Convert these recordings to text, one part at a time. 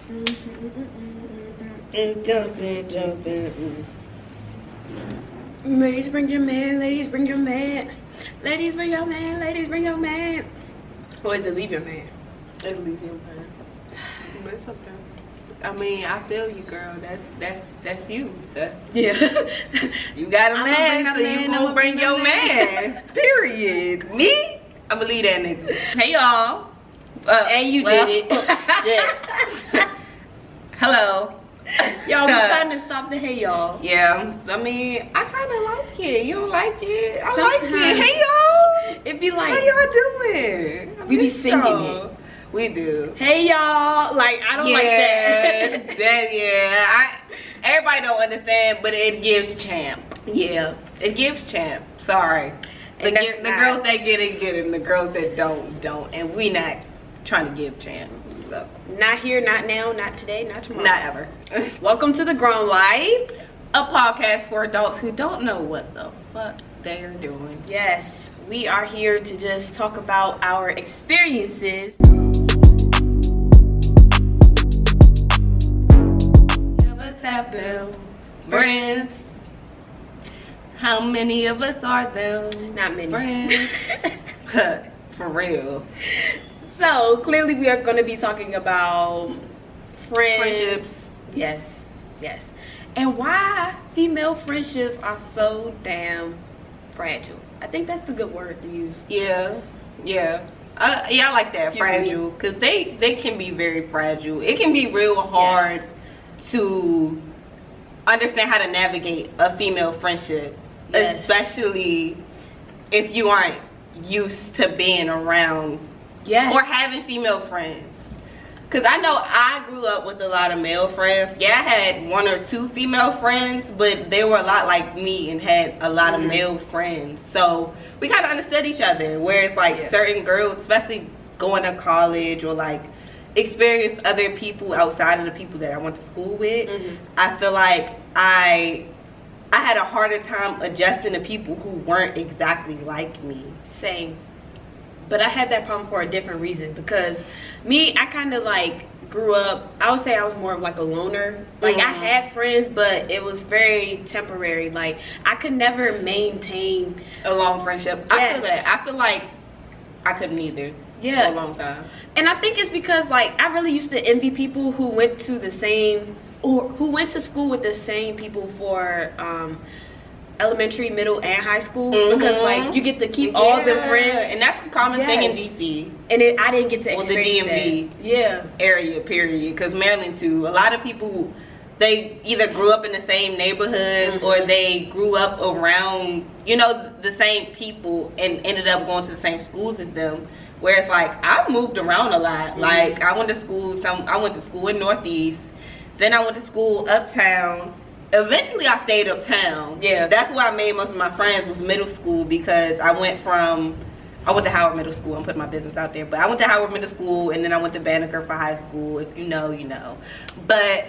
Jumping. Ladies, bring your man. Ladies, bring your man. Ladies, bring your man. Ladies, bring your man. Or is it leave your man? It's leave your man. But it's okay. I mean, I feel you, girl. That's you. Yeah. You got a man, so you gonna bring your man. Period. Me? I'ma leave that nigga. Hey y'all. And you did it. Shit. Hello. Y'all be trying to stop the hey y'all. Yeah. I mean, I kinda like it. You don't like it? I Sometimes. like it. Hey y'all. It be like, how y'all doing? we be singing it. We do. Hey y'all. Like, I don't like that. Everybody don't understand, but it gives champ. Yeah. It gives champ. Sorry. The girls that get it, and the girls that don't. And we not trying to give champ. So Not here, not now, not today, not tomorrow. not ever. Welcome to The Grown Life. A podcast for adults who don't know what the fuck they're doing. Yes, we are here to just talk about our experiences. Have them friends. How many of us are them? Not many. Friends. For real. So clearly we are going to be talking about Friendships. Yes, and why female friendships are so damn fragile. I think that's the good word to use. Yeah. I like that. Fragile, because they can be very fragile. It can be real hard to understand how to navigate a female friendship, especially if you aren't used to being around or having female friends. Because I know I grew up with a lot of male friends. Yeah, I had one or two female friends, but they were a lot like me and had a lot of male friends. So we kind of understood each other. Whereas like certain girls, especially going to college or like experience other people outside of the people that I went to school with, I feel like I had a harder time adjusting to people who weren't exactly like me. Same. But I had that problem for a different reason, because me, I kind of like grew up, I would say I was more of like a loner. Like I had friends, but it was very temporary. Like I could never maintain a long friendship. I feel that. I feel like I couldn't either. Yeah. For a long time. And I think it's because like I really used to envy people who went to the same, or who went to school with the same people for elementary, middle, and high school, because like you get to keep all them friends, and that's a common thing in DC. And I didn't get to experience the DMV area, period. Because Maryland too, a lot of people, they either grew up in the same neighborhoods or they grew up around, you know, the same people and ended up going to the same schools as them. Whereas like I moved around a lot. Like I went to school in Northeast, then I went to school uptown. Eventually I stayed uptown. Yeah, that's where I made most of my friends, was middle school, because I went to Howard Middle School. I'm putting my business out there, but I went to Howard Middle School, and then I went to Banneker for high school. If you know, you know. But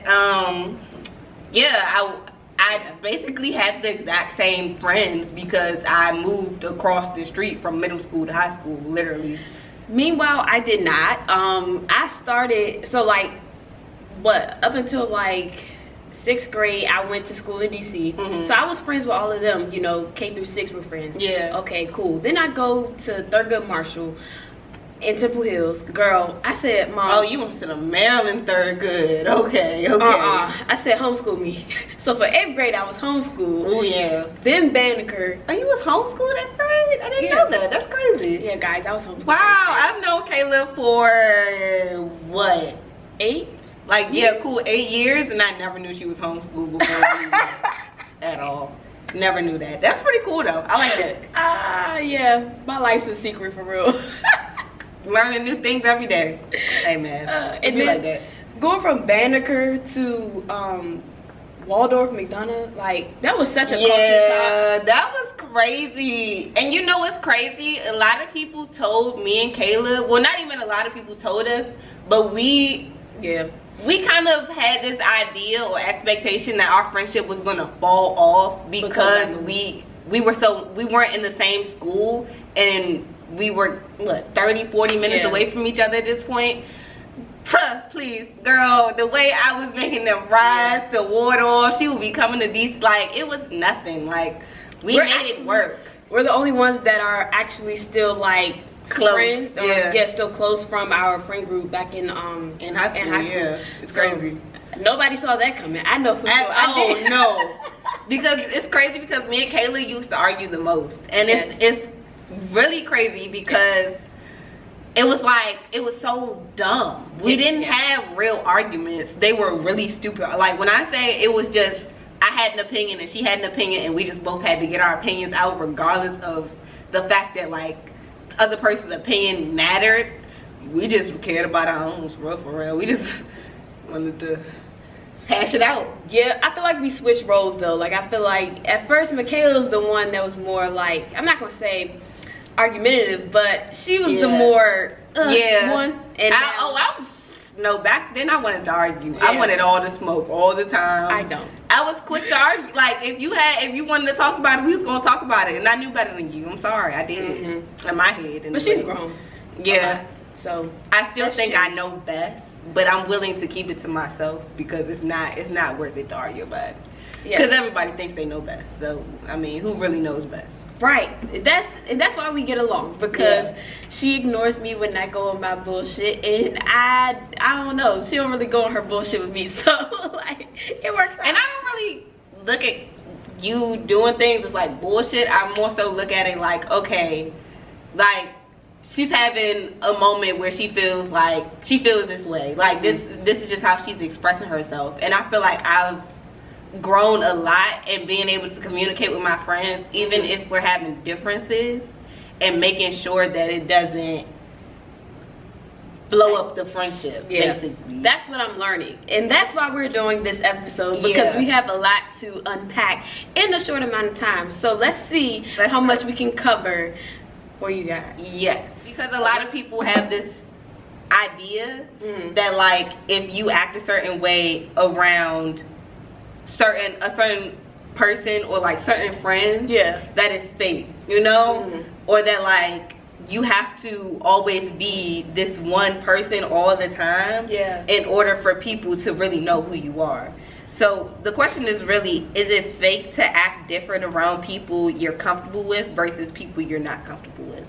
yeah, I basically had the exact same friends because I moved across the street from middle school to high school, literally. Meanwhile, I did not. I started, so like, up until like 6th grade, I went to school in DC. So I was friends with all of them, you know, K through 6 were friends. Yeah. Okay, cool. Then I go to Thurgood Marshall in Temple Hills. Girl, I said, Mom. Oh, you went to the Maryland Thurgood. Okay. I said, homeschool me. So for 8th grade, I was homeschooled. Oh, yeah. Then Banneker. Oh, you was homeschooled at grade? I didn't know that. That's crazy. Yeah, guys, I was homeschooled. Wow, I've known Kayla for, what? 8? Like, yeah, cool, 8 years, and I never knew she was homeschooled before at all. Never knew that. That's pretty cool, though. I like that. Yeah. My life's a secret, for real. Learning new things every day. Hey, man. And then, like that. Going from Banneker to Waldorf, McDonough, like, that was such a culture shock. Yeah, that was crazy. And you know what's crazy? A lot of people told me and Kayla, well, not even a lot of people told us, but we kind of had this idea or expectation that our friendship was gonna fall off because we weren't in the same school, and we were 30-40 minutes away from each other at this point. Please, girl, the way I was making them rise to ward off, she would be coming to these, like, it was nothing. Like, we made it work. We're the only ones that are actually still, like, close, friends, or still close from our friend group back in high school. Yeah, it's crazy. Nobody saw that coming. I know for sure. Oh no, because it's crazy because me and Kayla used to argue the most, and it's really crazy because it was like, it was so dumb. We didn't have real arguments. They were really stupid. Like, when I say it was just, I had an opinion and she had an opinion, and we just both had to get our opinions out regardless of the fact that, like, the other person's opinion mattered. We just cared about our own, for real. We just wanted to hash it out. Yeah, I feel like we switched roles though. Like, I feel like at first Michaela was the one that was more like, I'm not gonna say argumentative, but she was the more one. And no, back then I wanted to argue. I wanted all the smoke all the time. I don't. I was quick to argue. Like, if you wanted to talk about it, we was gonna talk about it, and I knew better than you. I'm sorry, I did it in my head. But she's grown. Yeah. So I still think I know best, but I'm willing to keep it to myself because it's not worth it to argue about it. Because everybody thinks they know best. So I mean, who really knows best? Right. That's why we get along, because she ignores me when I go on my bullshit, and I don't know, she don't really go on her bullshit with me. So like, it works out. And I don't really look at you doing things as like bullshit. I more so look at it like, okay, like, she's having a moment where she feels this way. Like, this is just how she's expressing herself. And I feel like I've grown a lot in being able to communicate with my friends, even if we're having differences, and making sure that it doesn't blow up the friendship, basically. That's what I'm learning. And that's why we're doing this episode, because we have a lot to unpack in a short amount of time. So let's see how much we can cover for you guys. Yes, because a lot of people have this idea that, like, if you act a certain way around a certain person or like certain friends, that is fake, you know, or that like you have to always be this one person all the time in order for people to really know who you are. So the question is really, is it fake to act different around people you're comfortable with versus people you're not comfortable with?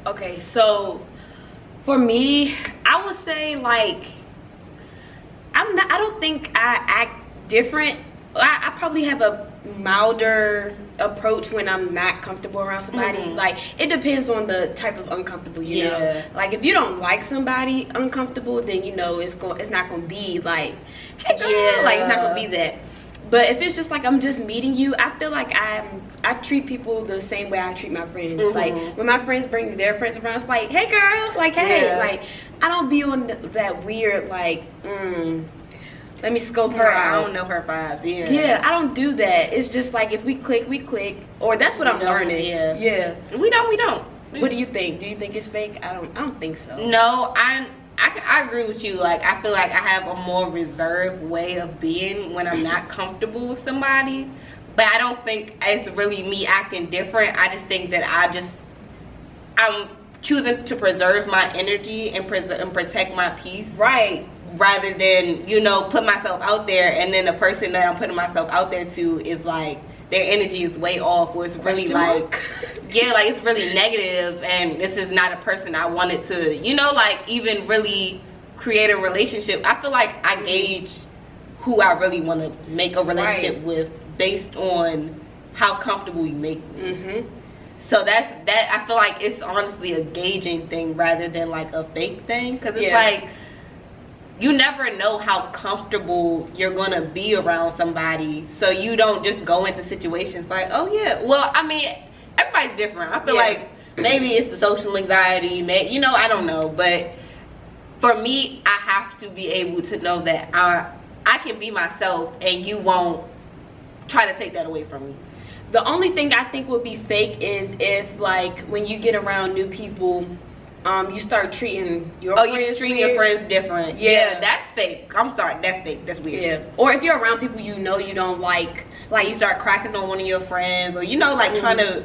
Okay, so for me, I would say, like, I don't think I act different. I probably have a milder approach when I'm not comfortable around somebody. Like, it depends on the type of uncomfortable, you know. Like, if you don't like somebody uncomfortable, then you know it's not gonna be like, hey girl, like, it's not gonna be that. But if it's just like, I'm just meeting you, I feel like I treat people the same way I treat my friends. Like, when my friends bring their friends around, it's like, hey girl, like, hey, like, I don't be on that weird, like, let me scope her out. I don't know her vibes. Yeah, I don't do that. It's just like, if we click, we click. Or that's what I'm learning. Yeah. We don't. What do you think? Do you think it's fake? I don't think so. No, I agree with you. Like, I feel like I have a more reserved way of being when I'm not comfortable with somebody. But I don't think it's really me acting different. I just think that I'm choosing to preserve my energy and protect my peace. Right. Rather than, you know, put myself out there, and then the person that I'm putting myself out there to is like, their energy is way off, or it's really like, like, it's really negative, and this is not a person I wanted to, you know, like, even really create a relationship. I feel like I gauge who I really want to make a relationship with based on how comfortable you make me. So that I feel like it's honestly a gauging thing rather than like a fake thing, because it's like, you never know how comfortable you're gonna be around somebody, so you don't just go into situations like, oh yeah, well, I mean, everybody's different. I feel like maybe it's the social anxiety, you know, I don't know, but for me, I have to be able to know that I can be myself, and you won't try to take that away from me. The only thing I think would be fake is if, like, when you get around new people, you start treating your friends your friends different. Yeah, that's fake. I'm sorry, that's fake. That's weird. Yeah. Or if you're around people you know you don't like you start cracking on one of your friends, or, you know, like, trying to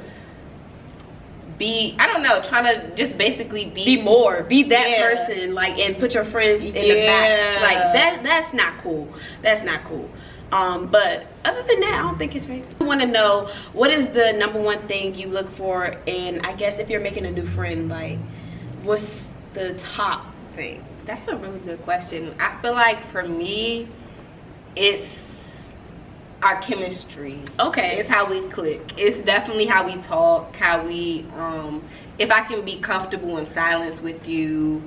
be, I don't know, trying to just basically be that person, like, and put your friends in the back. Like, that's not cool. That's not cool. But other than that, I don't think it's very. I want to know, what is the number one thing you look for, and I guess if you're making a new friend, like, what's the top thing? That's a really good question. I feel like for me, it's our chemistry. Okay. It's how we click. It's definitely how we talk, how we, if I can be comfortable in silence with you,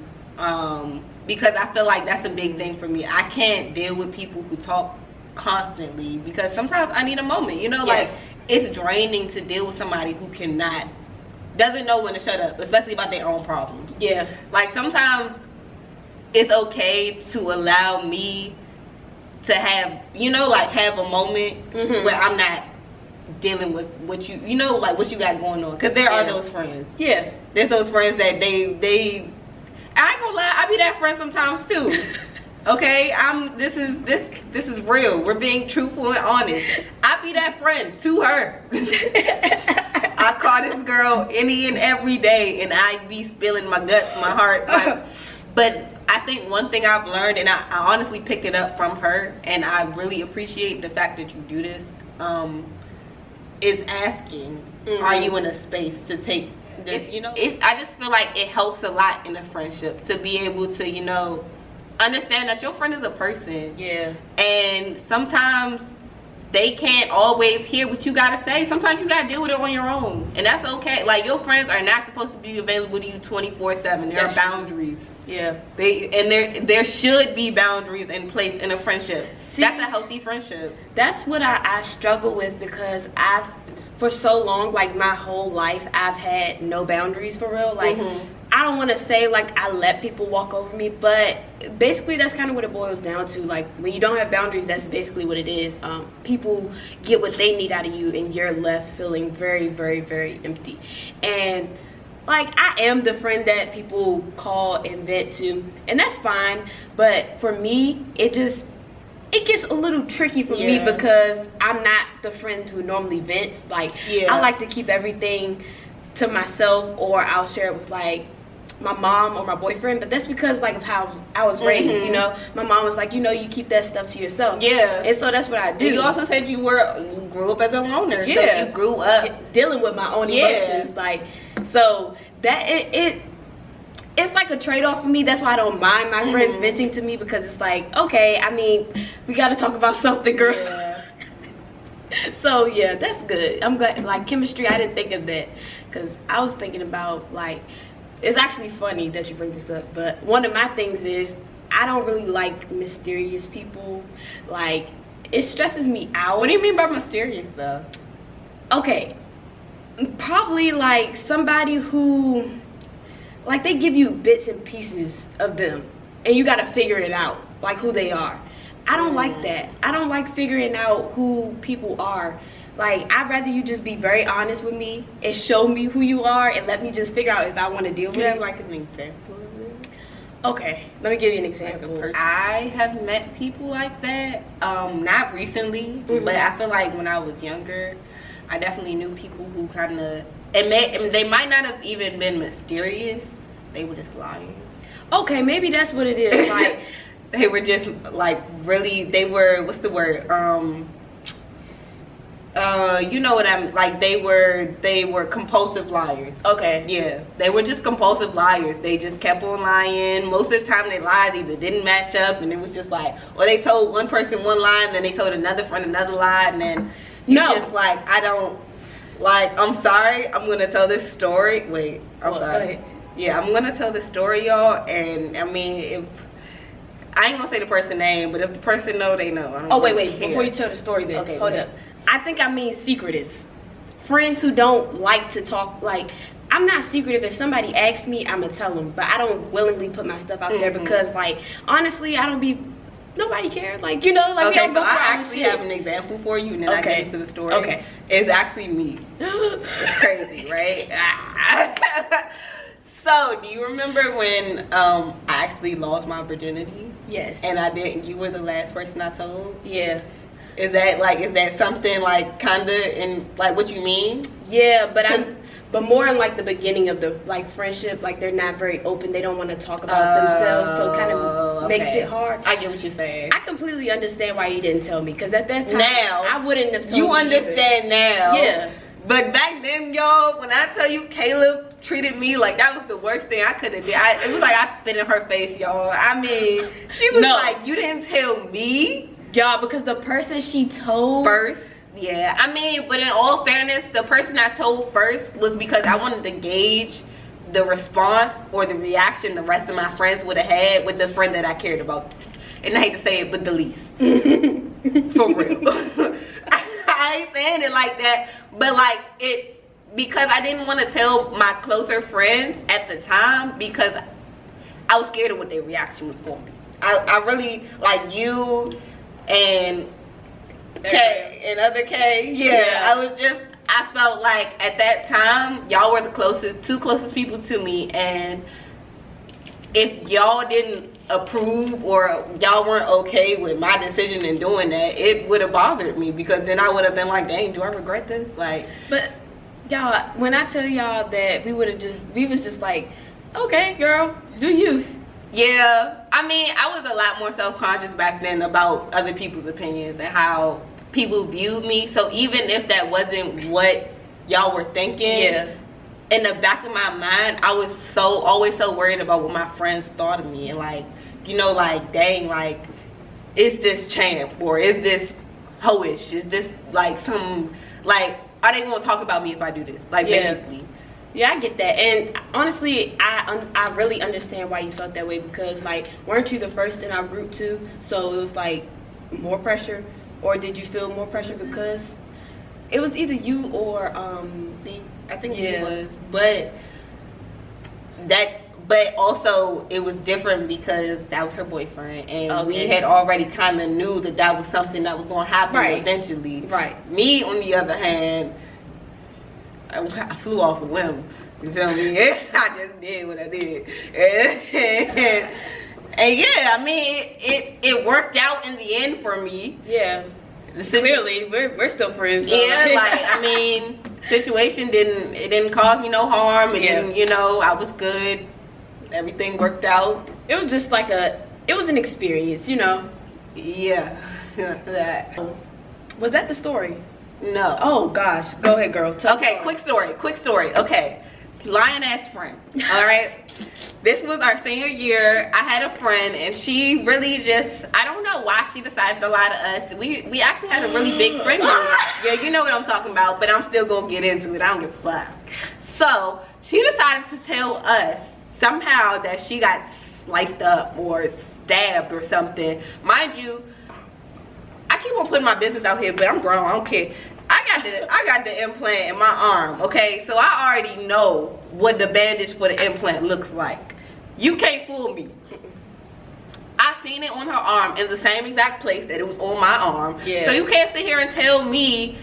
because I feel like that's a big thing for me. I can't deal with people who talk constantly, because sometimes I need a moment, you know, like, it's draining to deal with somebody who doesn't know when to shut up, especially about their own problems. Yeah. Like, sometimes it's okay to allow me to have, you know, like, have a moment where I'm not dealing with what you know, like, what you got going on, because there are those friends. Yeah. There's those friends that they I ain't gonna lie, I be that friend sometimes too. Okay, this is real. We're being truthful and honest. I be that friend to her. I call this girl any and every day, and I be spilling my guts, my heart. But I think one thing I've learned, and I honestly picked it up from her, and I really appreciate the fact that you do this, is asking, are you in a space to take this, you know? I just feel like it helps a lot in a friendship to be able to, you know, understand that your friend is a person. Yeah. And sometimes they can't always hear what you gotta say. Sometimes you gotta deal with it on your own, and that's okay. Like, your friends are not supposed to be available to you 24/7. There are boundaries. Yeah. There should be boundaries in place in a friendship. See, that's a healthy friendship. That's what I struggle with, because for so long, like, my whole life, I've had no boundaries, for real. Like, I don't want to say, like, I let people walk over me, but basically that's kind of what it boils down to. Like, when you don't have boundaries, that's basically what it is. People get what they need out of you, and you're left feeling very, very, very empty. And, like, I am the friend that people call and vent to, and that's fine. But for me, it gets a little tricky for me, because I'm not the friend who normally vents. Like, I like to keep everything to myself, or I'll share it with, like, my mom or my boyfriend. But that's because, like, of how I was raised, you know. My mom was like, you know, you keep that stuff to yourself. Yeah. And so that's what I do. And you also said you grew up as a loner. Yeah. So you grew up dealing with my own emotions. Like, so that it's like a trade-off for me. That's why I don't mind my friends venting to me, because it's like, okay, I mean, we got to talk about something, girl. Yeah. So yeah, that's good. I'm glad. Like, chemistry, I didn't think of that, because I was thinking about, like, it's actually funny that you bring this up, but one of my things is, I don't really like mysterious people. Like, it stresses me out. What do you mean by mysterious, though? Okay, probably, like, somebody who, like, they give you bits and pieces of them, and you gotta figure it out, like, who they are. I don't like that. I don't like figuring out who people are. Like, I'd rather you just be very honest with me and show me who you are, and let me just figure out if I want to deal with you. You have, like, an example of it? Okay, let me give you an example. Like, I have met people like that, not recently, but I feel like when I was younger, I definitely knew people who kind of, they might not have even been mysterious, they were just liars. Okay, maybe that's what it is. Like, they were just, like, really, they were, what's the word, you know what I'm, like, they were compulsive liars. Okay. Yeah, they were just compulsive liars. They just kept on lying. Most of the time they lied either didn't match up, and it was just like, or they told one person one lie, and then they told another friend another lie, and then just like, I don't, like, I'm sorry, I'm gonna tell this story. Wait, I'm sorry. Go ahead. Yeah, I'm gonna tell this story, y'all, and I mean, if I ain't gonna say the person's name, but if the person know, they know. I don't wait, before you tell the story, then hold up. I think I mean secretive. Friends who don't like to talk. Like, I'm not secretive. If somebody asks me, I'm gonna tell them, but I don't willingly put my stuff out there, because, like, honestly, I don't be, nobody cares. Like, you know, like, okay, so I actually have an example for you, and then I get into the story. Okay. It's actually me. It's crazy, right? So, do you remember when I actually lost my virginity? Yes. And you were the last person I told? Yeah. Is that something like kinda in like what you mean? Yeah, but more in like the beginning of the like friendship, like they're not very open. They don't want to talk about themselves, so it kind of makes it hard. I get what you're saying. I completely understand why you didn't tell me, because at that time now I wouldn't have told you. You understand now. Yeah. But back then, y'all, when I tell you Caleb treated me like that was the worst thing I could have did. It was like I spit in her face, y'all. I mean, she was like, you didn't tell me. Y'all, because the person she told first. Yeah, I mean, but in all fairness, the person I told first was because I wanted to gauge the response or the reaction the rest of my friends would have had with the friend that I cared about. And I hate to say it, but the least. For real. I ain't saying it like that, but like because I didn't want to tell my closer friends at the time because I was scared of what their reaction was going to be. I really, like you and K and other K, yeah. I felt like at that time y'all were the two closest people to me, and if y'all didn't approve or y'all weren't okay with my decision in doing that, it would have bothered me, because then I would have been like, dang, do I regret this? Like, but y'all, when I tell y'all that we was just like, okay girl, do you. Yeah, I mean, I was a lot more self-conscious back then about other people's opinions and how people viewed me. So even if that wasn't what y'all were thinking, in the back of my mind, I was always so worried about what my friends thought of me. And like, you know, like, dang, like, is this champ or is this hoish? Is this like some, like, are they gonna talk about me if I do this? Like, basically. Yeah, I get that. And honestly, I really understand why you felt that way, because like, weren't you the first in our group too? So it was like more pressure, or did you feel more pressure because it was either you or see, I think it was, but also it was different because that was her boyfriend, and we had already kind of knew that was something that was going to happen eventually. Right. Me, on the other hand, I flew off a whim. You feel me? I just did what I did, and yeah, I mean, it worked out in the end for me. Yeah. Clearly, we're still friends. So. Yeah, like, I mean, situation didn't cause me no harm, and then, you know, I was good. Everything worked out. It was just like it was an experience, you know. Yeah. That. Was that the story? No. Oh gosh, go ahead, girl. Okay, quick story. Okay, lying ass friend. All right. This was our senior year. I had a friend, and she really just, I don't know why she decided to lie to us. We actually had a really big friend group. Yeah, you know what I'm talking about, but I'm still gonna get into it. I don't give a fuck. So she decided to tell us somehow that she got sliced up or stabbed or something. Mind you, I keep on putting my business out here, but I'm grown, I don't care. I got the implant in my arm, okay? So I already know what the bandage for the implant looks like. You can't fool me. I seen it on her arm in the same exact place that it was on my arm. Yeah. So you can't sit here and tell me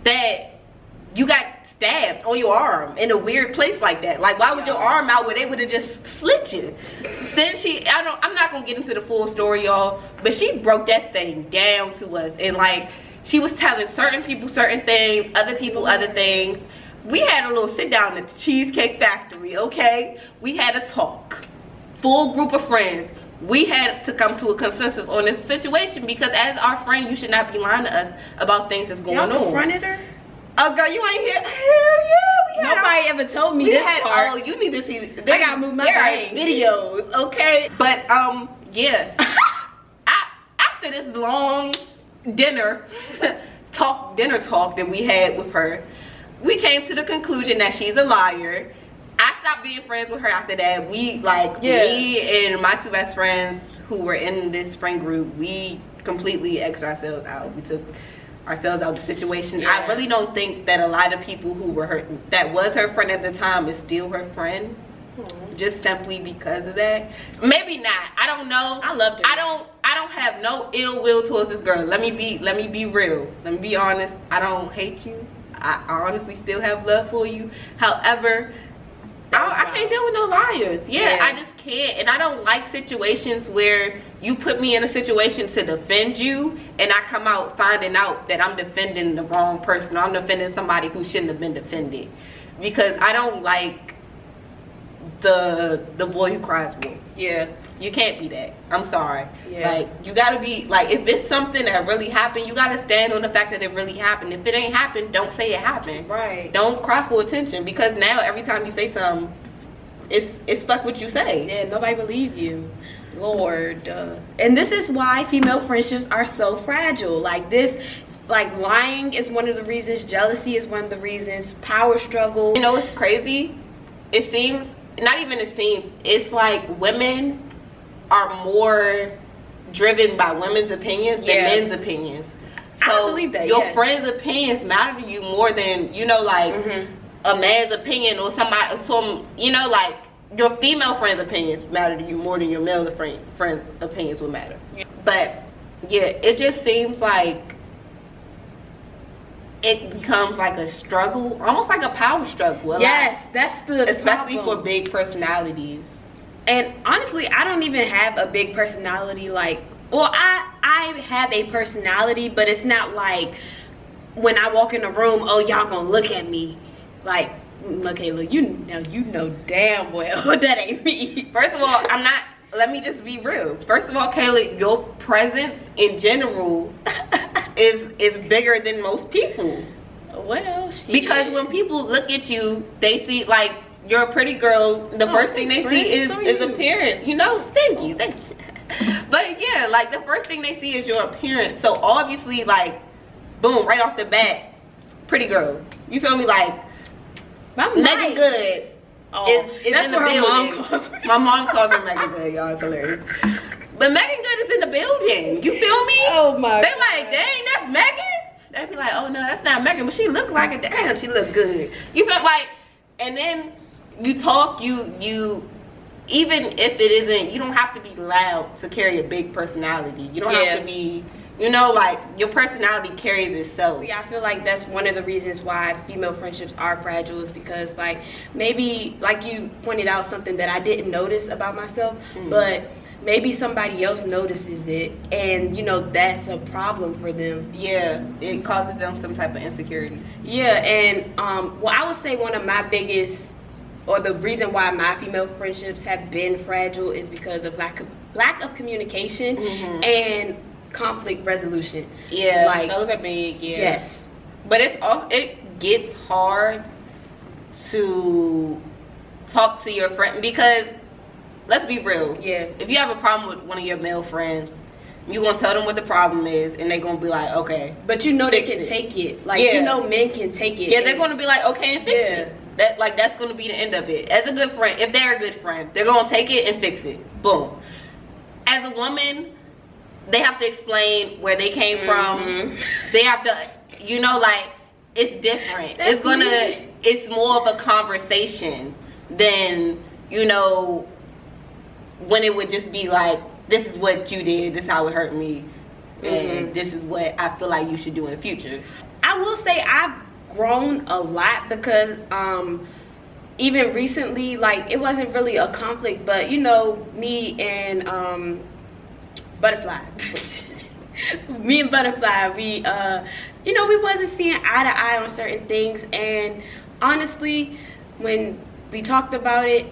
that you got stabbed on your arm in a weird place like that. Like, why was your arm out where they would have just slit you? Then I'm not gonna get into the full story, y'all, but she broke that thing down to us, and like, she was telling certain people certain things, other people other things. We had a little sit down at the Cheesecake Factory, okay? We had a talk, full group of friends. We had to come to a consensus on this situation, because as our friend, you should not be lying to us about things that's going on. Y'all confronted her? Oh, girl, you ain't here. Hell yeah. Nobody ever told me this part. Oh, you need to see. I gotta move my brain. Videos, okay? But, yeah. After this long dinner talk that we had with her, we came to the conclusion that she's a liar. I stopped being friends with her after that. Me and my two best friends who were in this friend group, we completely X'd ourselves out. We took ourselves out of the situation. I really don't think that a lot of people who were that was her friend at the time is still her friend. Just simply because of that. Maybe not. I don't know. I loved her. I don't have no ill will towards this girl. Let me be real. Let me be honest. I don't hate you. I honestly still have love for you. However, I can't deal with no liars. Yeah, I just can't. And I don't like situations where you put me in a situation to defend you, and I come out finding out that I'm defending the wrong person. I'm defending somebody who shouldn't have been defended. Because I don't like the boy who cries wolf. Yeah. You can't be that. I'm sorry. Yeah. Like, you gotta be, like, if it's something that really happened, you gotta stand on the fact that it really happened. If it ain't happened, don't say it happened. Right. Don't cry for attention, because now every time you say something, it's fuck what you say. Yeah, nobody believe you. Lord. And this is why female friendships are so fragile. Like this, like lying is one of the reasons, jealousy is one of the reasons, power struggle. You know what's crazy? It seems, not even it seems, it's like women are more driven by women's opinions than men's opinions. So I believe that, your friends' opinions matter to you more than, you know, like a man's opinion or somebody, you know, like your female friends' opinions matter to you more than your male friends' opinions would matter. Yeah. But yeah, it just seems like it becomes like a struggle, almost like a power struggle. Yes, that's the especially problem. For big personalities. And honestly, I don't even have a big personality. Like, well, I have a personality, but it's not like when I walk in the room, oh, y'all gonna look at me like, Michaela, you know damn well that ain't me. First of all, I'm not. Let me just be real. First of all, Kayla, your presence in general is bigger than most people. Well, because when people look at you, they see, like, you're a pretty girl. The first thing they see is appearance. You know, thank you. But yeah, like, the first thing they see is your appearance. So obviously, like, boom, right off the bat, pretty girl. You feel me? Like, Megan Good is in the building. My mom calls her Megan Good, y'all. It's hilarious. But Megan Good is in the building. You feel me? Oh my God. They like, dang, that's Megan? They be like, oh no, that's not Megan, but she look like it. Damn, she look good. You feel like, and then you talk, you even if it isn't, you don't have to be loud to carry a big personality. You don't have to be, you know, like, your personality carries itself. Yeah, I feel like that's one of the reasons why female friendships are fragile, is because, like, maybe, like you pointed out, something that I didn't notice about myself, but maybe somebody else notices it, and, you know, that's a problem for them. Yeah, it causes them some type of insecurity. Yeah, and, well, I would say one of my biggest, or the reason why my female friendships have been fragile is because of lack of communication and conflict resolution. Yeah, like, those are big. Yeah. Yes, but it's also, it gets hard to talk to your friend, because let's be real. Yeah, if you have a problem with one of your male friends, you gonna tell them what the problem is, and they're gonna be like, okay. But you know they can take it. Like, you know, men can take it. Yeah, they're gonna be like, okay, and fix it. That's gonna be the end of it. As a good friend, if they're a good friend, they're gonna take it and fix it. Boom. As a woman, they have to explain where they came from. They have to, you know, like, it's different. It's more of a conversation than, you know, when it would just be like, this is what you did, this is how it hurt me, and this is what I feel like you should do in the future. I will say I've grown a lot, because even recently, like, it wasn't really a conflict, but, you know, me and Butterfly we, you know, we wasn't seeing eye to eye on certain things, and honestly, when we talked about it,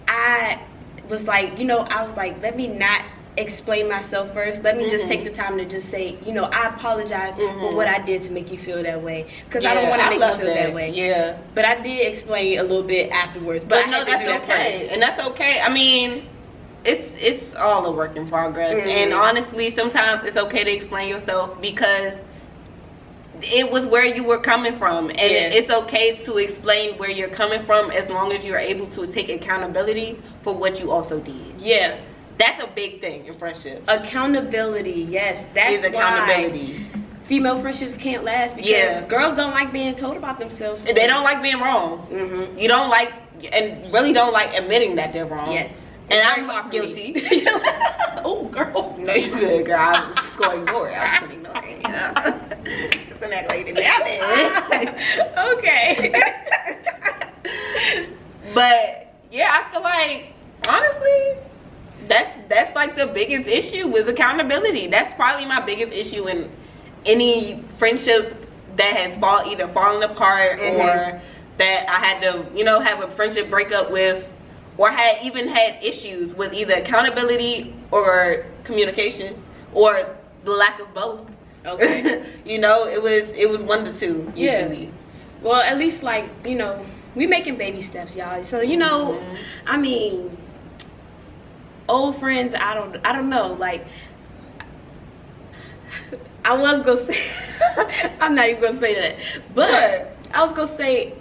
I was like, you know, I was like, let me not explain myself first. Let me just take the time to just say, you know, I apologize for what I did to make you feel that way, because I don't want to make you feel that way. Yeah, but I did explain a little bit afterwards. But no, that's okay, and that's okay. I mean, it's all a work in progress, and honestly, sometimes it's okay to explain yourself, because it was where you were coming from, and it's okay to explain where you're coming from, as long as you're able to take accountability for what you also did. Yeah, that's a big thing in friendships. Accountability, yes, that's accountability. Why female friendships can't last, because girls don't like being told about themselves. They don't like being wrong. You don't like, and really don't like admitting that they're wrong. Yes. And I'm guilty. Oh, girl. No, you good, girl. I was just going to ignore it. I was going to ignore it, you know. Just gonna act like it didn't happen. Okay. But, yeah, I feel like, honestly, That's like the biggest issue is accountability. That's probably my biggest issue in any friendship that has either fallen apart or that I had to, you know, have a friendship breakup with, or had issues with either accountability or communication, or the lack of both. Okay. You know, it was one of the two usually. Yeah. Well, at least, like, you know, we making baby steps, y'all. So, you know, I mean, old friends, I don't know. Like, I was gonna say, I'm not even gonna say that, but I was gonna say,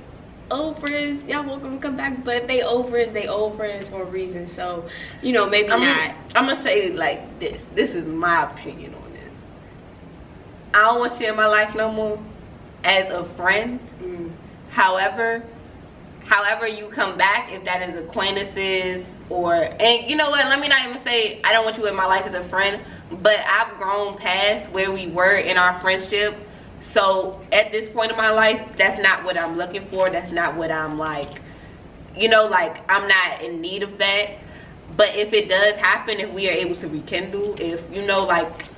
old friends, y'all welcome to come back. But if they old friends for a reason. So, you know, maybe not. I'm gonna say like this. This is my opinion on this. I don't want you in my life no more as a friend. However you come back, if that is acquaintances and you know what, let me not even say I don't want you in my life as a friend, but I've grown past where we were in our friendship. So at this point in my life, that's not what I'm looking for. That's not what I'm like, you know, like I'm not in need of that. But if it does happen, if we are able to rekindle, if, you know, like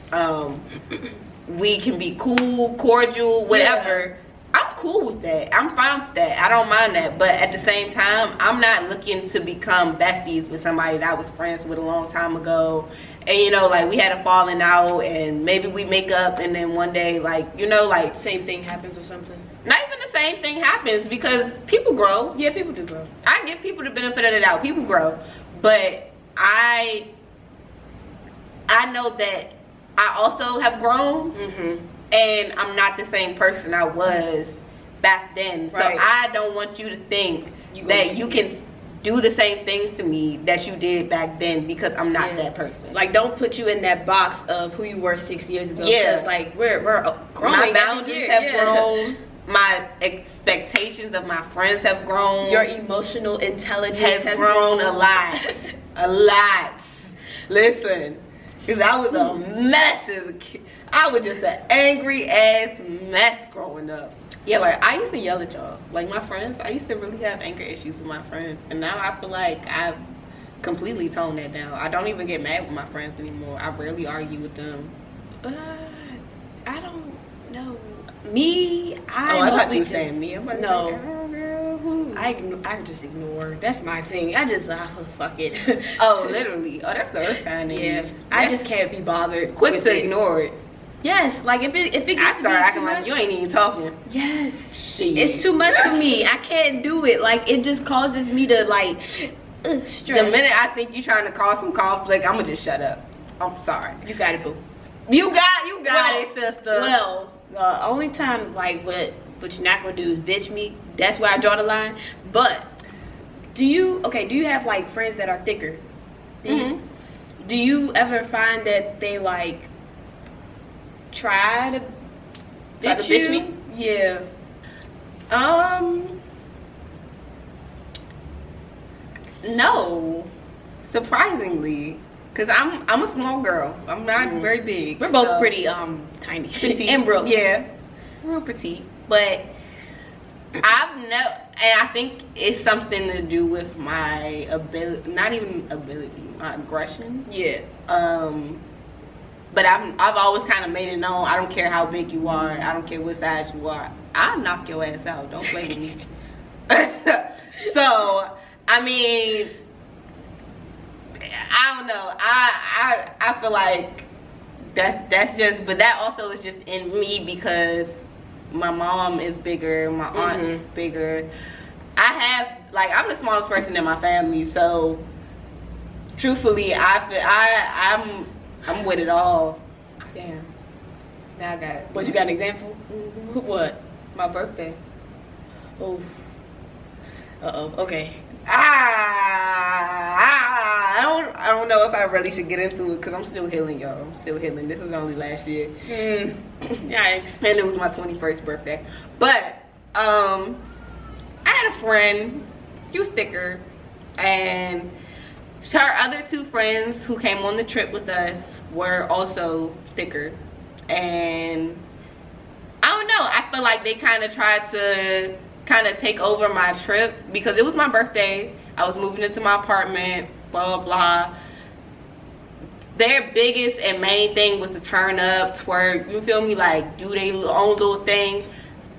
we can be cool, cordial, whatever, I'm cool with that. I'm fine with that. I don't mind that. But at the same time, I'm not looking to become besties with somebody that I was friends with a long time ago. And, you know, like, we had a falling out and maybe we make up and then one day, like, you know, like, same thing happens or something. Not even the same thing happens, because people grow. Yeah, people do grow. I give people the benefit of the doubt. People grow. But I know that I also have grown. And I'm not the same person I was back then. So I don't want you to think that you can do the same things to me that you did back then, because I'm not that person. Like, don't put you in that box of who you were 6 years ago. Yeah. Because, like, we're growing. My boundaries have grown. My expectations of my friends have grown. Your emotional intelligence has grown a lot. A lot. Listen, because I was a mess as a kid. I was just an angry ass mess growing up. Yeah, like, I used to yell at y'all. Like, my friends, I used to really have anger issues with my friends. And now I feel like I've completely toned that down. I don't even get mad with my friends anymore. I rarely argue with them. I don't know. Me, I thought you were saying me. I'm like, no. Girl, I just ignore. That's my thing. I just fuck it. Oh, literally. Oh, that's the earth sign. Yeah, I just can't be bothered. Quick to ignore it. Yes, like if it gets I start acting like you ain't even talking. Yes, shit. It's too much for me. I can't do it. Like, it just causes me to like stress. The minute I think you're trying to cause some conflict, I'm gonna just shut up. I'm sorry. You got it, boo. You got it, sister. Well, the only time like what you're not gonna do is bitch me. That's where I draw the line. But do you have like friends that are thicker? Do you ever find that they like try to bitch me? Yeah. No, surprisingly, because I'm a small girl. I'm not very big. We're both pretty tiny. Petite. And broke. Yeah, real petite. But I've never, and I think it's something to do with my ability, not even ability, my aggression. Yeah. But I've always kind of made it known, I don't care how big you are, I don't care what size you are, I'll knock your ass out. Don't play with me. So, I mean, I don't know. I feel like that's just, but that also is just in me because my mom is bigger, my aunt is bigger. I'm the smallest person in my family, so truthfully, I'm with it all. Damn. Now I got it. What, you got an example? What? My birthday. Oh. Uh-oh. Okay. I don't know if I really should get into it because I'm still healing, y'all. I'm still healing. This was only last year. Yikes. And it was my 21st birthday. But I had a friend. She was thicker, and her other two friends who came on the trip with us were also thicker. And I don't know, I feel like they kind of tried to take over my trip because it was my birthday. I was moving into my apartment, blah blah blah. their biggest and main thing was to turn up, twerk, you feel me, like do their own little thing.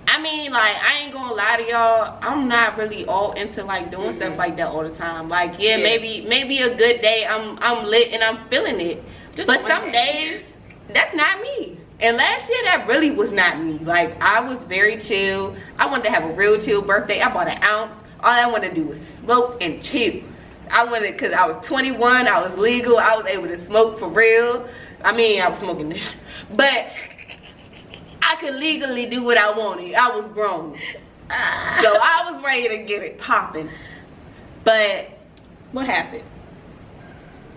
I mean, like, I ain't gonna lie to y'all, I'm not really all into like doing stuff like that all the time. Like, yeah, maybe a good day I'm lit and I'm feeling it, but some days that's not me. And last year that really was not me. Like, I was very chill. I wanted to have a real chill birthday. I bought an ounce. All I wanted to do was smoke and chill. I wanted, because I was 21, I was legal, I was able to smoke for real. I mean, I was smoking this, but I could legally do what I wanted. I was grown. So I was ready to get it popping. But what happened?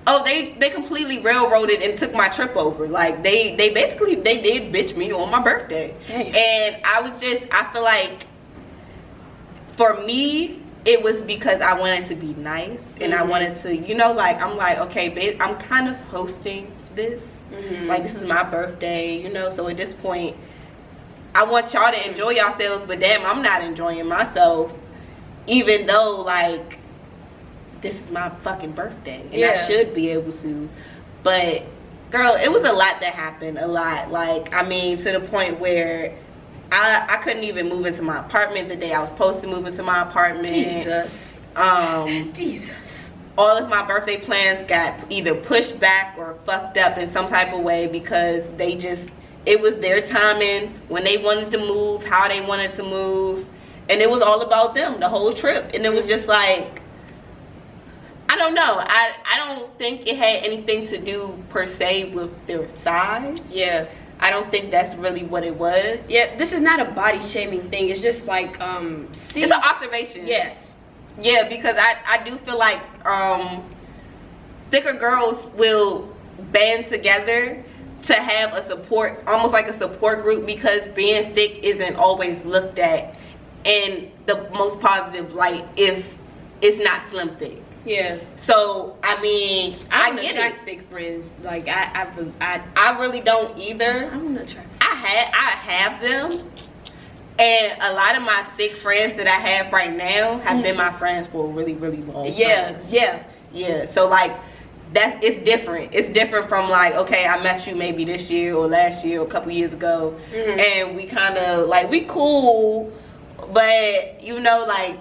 Oh, they completely railroaded and took my trip over. Like, they basically did bitch me on my birthday. Damn. And I feel like for me, it was because I wanted to be nice and I wanted to, you know, like, I'm like, okay, babe, I'm kind of hosting this. Like, this is my birthday, you know, so at this point, I want y'all to enjoy yourselves, but damn, I'm not enjoying myself, even though, like, this is my fucking birthday and I should be able to. But, girl, it was a lot that happened, a lot. Like, I mean, to the point where I couldn't even move into my apartment the day I was supposed to move into my apartment. Jesus. Jesus. All of my birthday plans got either pushed back or fucked up in some type of way because it was their timing, when they wanted to move, how they wanted to move. And it was all about them, the whole trip. And it was just like, I don't know. I don't think it had anything to do per se with their size. Yeah. I don't think that's really what it was. Yeah, this is not a body shaming thing. It's just like, it's an observation. Yes. Yeah, because I do feel like thicker girls will band together to have a support, almost like a support group, because being thick isn't always looked at in the most positive light if it's not slim thick. Yeah. So I mean, I get it. Thick friends. Like I really don't either. I'm not trying. I have them, and a lot of my thick friends that I have right now have been my friends for a really, really long time. Yeah. So like, it's different. It's different from like, okay, I met you maybe this year or last year or a couple years ago, and we kind of like, we cool, but you know, like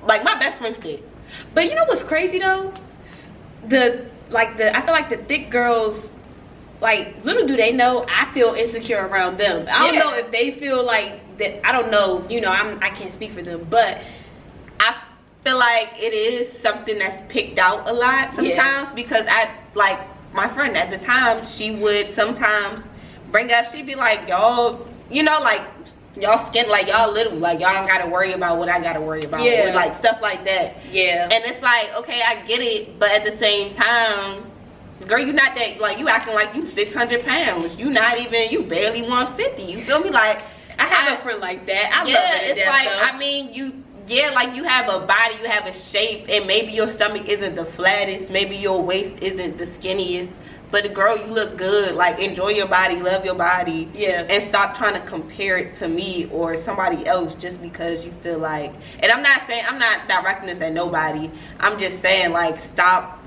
my best friend's thick. But you know what's crazy though? I feel like the thick girls, like, little do they know, I feel insecure around them. I don't know if they feel like that. I don't know. You know, I can't speak for them, but I feel like it is something that's picked out a lot sometimes because like my friend at the time, she would sometimes bring up, she'd be like, y'all, you know, like, y'all skin, like, y'all little, like, y'all don't gotta worry about what I gotta worry about, or like stuff like that. And it's like, okay, I get it, but at the same time, girl, you not that, like, you acting like you 600 pounds, you not even, you barely 150, you feel me? Like, I have a friend like that. I love it. It's like, though. I mean, like, you have a body, you have a shape, and maybe your stomach isn't the flattest, maybe your waist isn't the skinniest, but girl, you look good. Like, enjoy your body, love your body, and stop trying to compare it to me or somebody else just because you feel like, and I'm not directing this at nobody, I'm just saying, like, stop.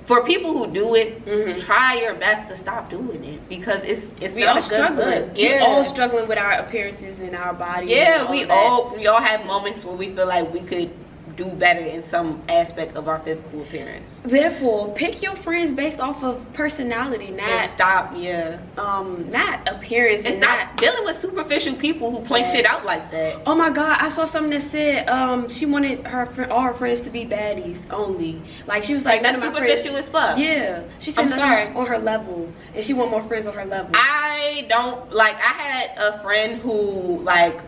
For people who do it, try your best to stop doing it, because it's not a good look. We all struggling with our appearances and our body. Yeah, we all have moments where we feel like we could do better in some aspect of our physical appearance. Therefore, pick your friends based off of personality, not not appearance. And stop dealing with superficial people who point shit out like that. Oh my god, I saw something that said she wanted all her friends to be baddies only. Like, she was like that's superficial as fuck. Yeah, she said nothing on her level, and she want more friends on her level. I don't like. I had a friend who, like,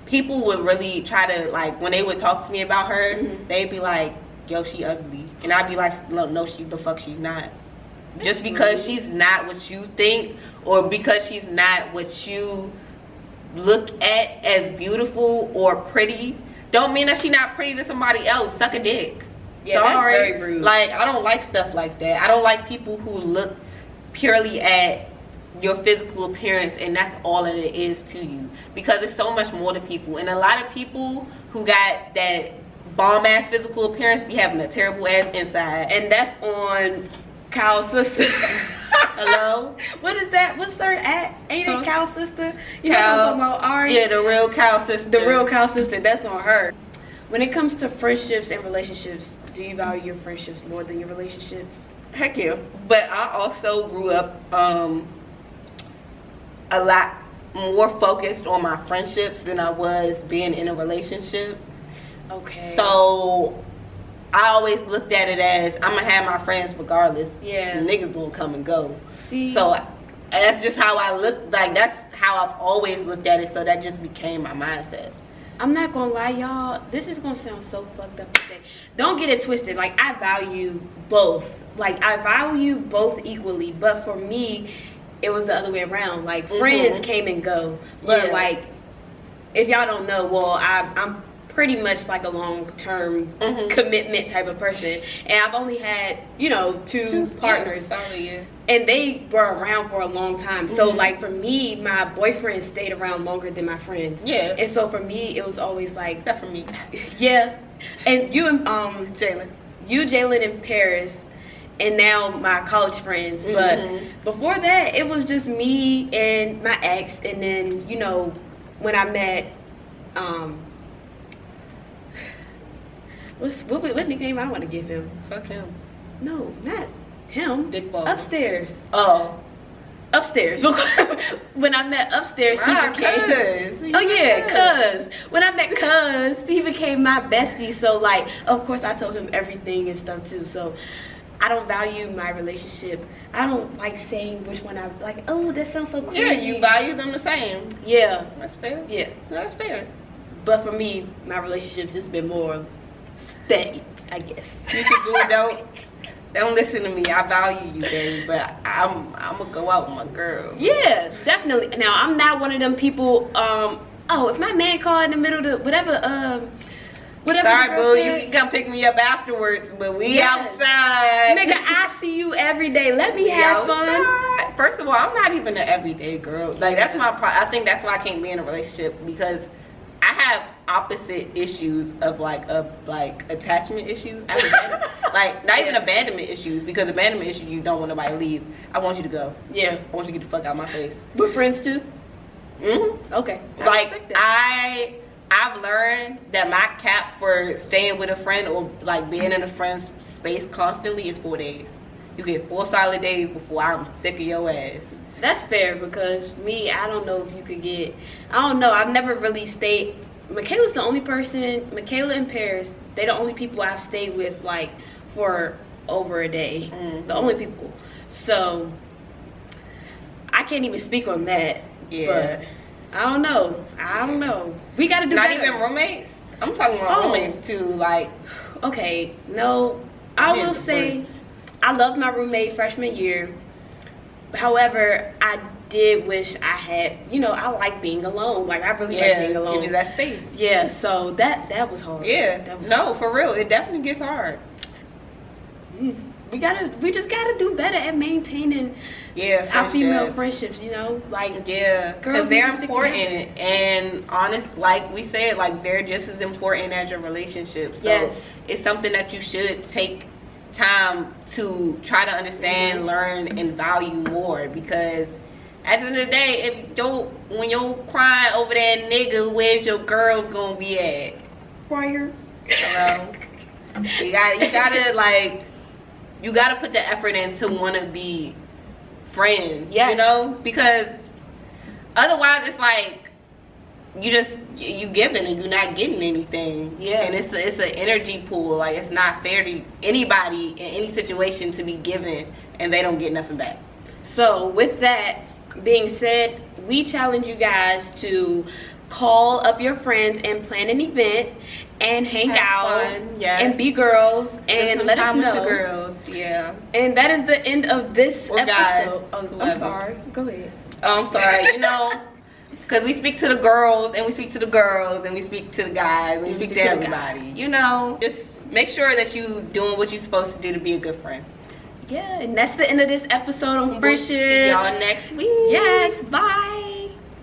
people would really try to, like, when they would talk to me about her, they'd be like, yo, she ugly. And I'd be like, no, she's not. Just because she's not what you think, or because she's not what you look at as beautiful or pretty, don't mean that she's not pretty to somebody else. Suck a dick. Yeah, sorry. That's very rude. Like, I don't like stuff like that. I don't like people who look purely at your physical appearance and that's all that it is to you, because it's so much more to people. And a lot of people who got that bomb ass physical appearance be having a terrible ass inside, and that's on Cow sister. Hello? What is that? What's her at? Ain't it Cow sister? You know Cow, what I'm talking about, Ari? Yeah, the real cow sister. The real cow sister. That's on her. When it comes to friendships and relationships, do you value your friendships more than your relationships? Heck yeah. But I also grew up a lot more focused on my friendships than I was being in a relationship. Okay. So I always looked at it as I'm gonna have my friends regardless. Yeah. Niggas gonna come and go. See. So that's just how I look. Like that's how I've always looked at it. So that just became my mindset. I'm not gonna lie, y'all. This is gonna sound so fucked up to say. Don't get it twisted. Like, I value both. Like, I value both equally. But for me, it was the other way around. Like, friends came and go. But like, if y'all don't know, well, I'm pretty much like a long-term commitment type of person, and I've only had, you know, two partners, and they were around for a long time. So like, for me, my boyfriend stayed around longer than my friends. And so for me, it was always like, Except for me. And you and Jalen and Paris, and now my college friends. But before that, it was just me and my ex, and then, you know, when I met what nickname I want to give him? Fuck him. No, not him. Dick ball. Upstairs. Oh. Upstairs. When I met Upstairs, he became. Cuz. When I met Cuz, he became my bestie. So like, of course, I told him everything and stuff too. So I don't value my relationship. I don't like saying which one I like. Oh, that sounds so crazy. Yeah, you value them the same. Yeah. That's fair. Yeah. No, that's fair. But for me, my relationship's just been more steady, I guess. Future boo, don't listen to me. I value you, baby, but I'm gonna go out with my girl. Yeah, definitely. Now, I'm not one of them people. If my man called in the middle of whatever. Sorry, boo, you can come pick me up afterwards, but we outside. Nigga, I see you every day. Let me have fun. First of all, I'm not even an everyday girl. Like, that's my I think that's why I can't be in a relationship, because I have opposite issues of like attachment issues. I have like not even abandonment issues, because abandonment issues, you don't want nobody to leave. I want you to go. Yeah. I want you to get the fuck out of my face. We're friends too? Okay. I've learned that my cap for staying with a friend or like being in a friend's space constantly is 4 days. You get 4 solid days before I'm sick of your ass. That's fair, because me, I don't know if you could get, I don't know, I've never really stayed. Michaela's the only person, Michaela and Paris, they're the only people I've stayed with like for over a day. The only people. So I can't even speak on that. Yeah. But I don't know. We gotta do not better. Even roommates? I'm talking about roommates too, like. Okay, no. I will say I loved my roommate freshman year. However, I did wish I had, you know, I like being alone. Like, I really like being alone. You need that space. Yeah, so that was hard. Yeah. That was hard. For real, it definitely gets hard. We just gotta do better at maintaining our female friendships, you know, like because they're important, and honest, like we said, like they're just as important as your relationship. So it's something that you should take time to try to understand, learn, and value more, because at the end of the day, when you're crying over that nigga, where's your girls gonna be at? Choir. Hello. You gotta put the effort in to want to be friends. You know, because otherwise it's like you giving and you're not getting anything. And it's an energy pool. Like, it's not fair to anybody in any situation to be given and they don't get nothing back. So with that being said, we challenge you guys to call up your friends and plan an event and hang out and be girls and let us know. Girls. And that is the end of this episode. Guys, I'm sorry. Go ahead. I'm sorry. You know, because we speak to the girls and we speak to the girls and we speak to the guys and we speak to everybody. You know, just make sure that you doing what you're supposed to do to be a good friend. Yeah, and that's the end of this episode on friendships. See y'all next week. Yes, bye.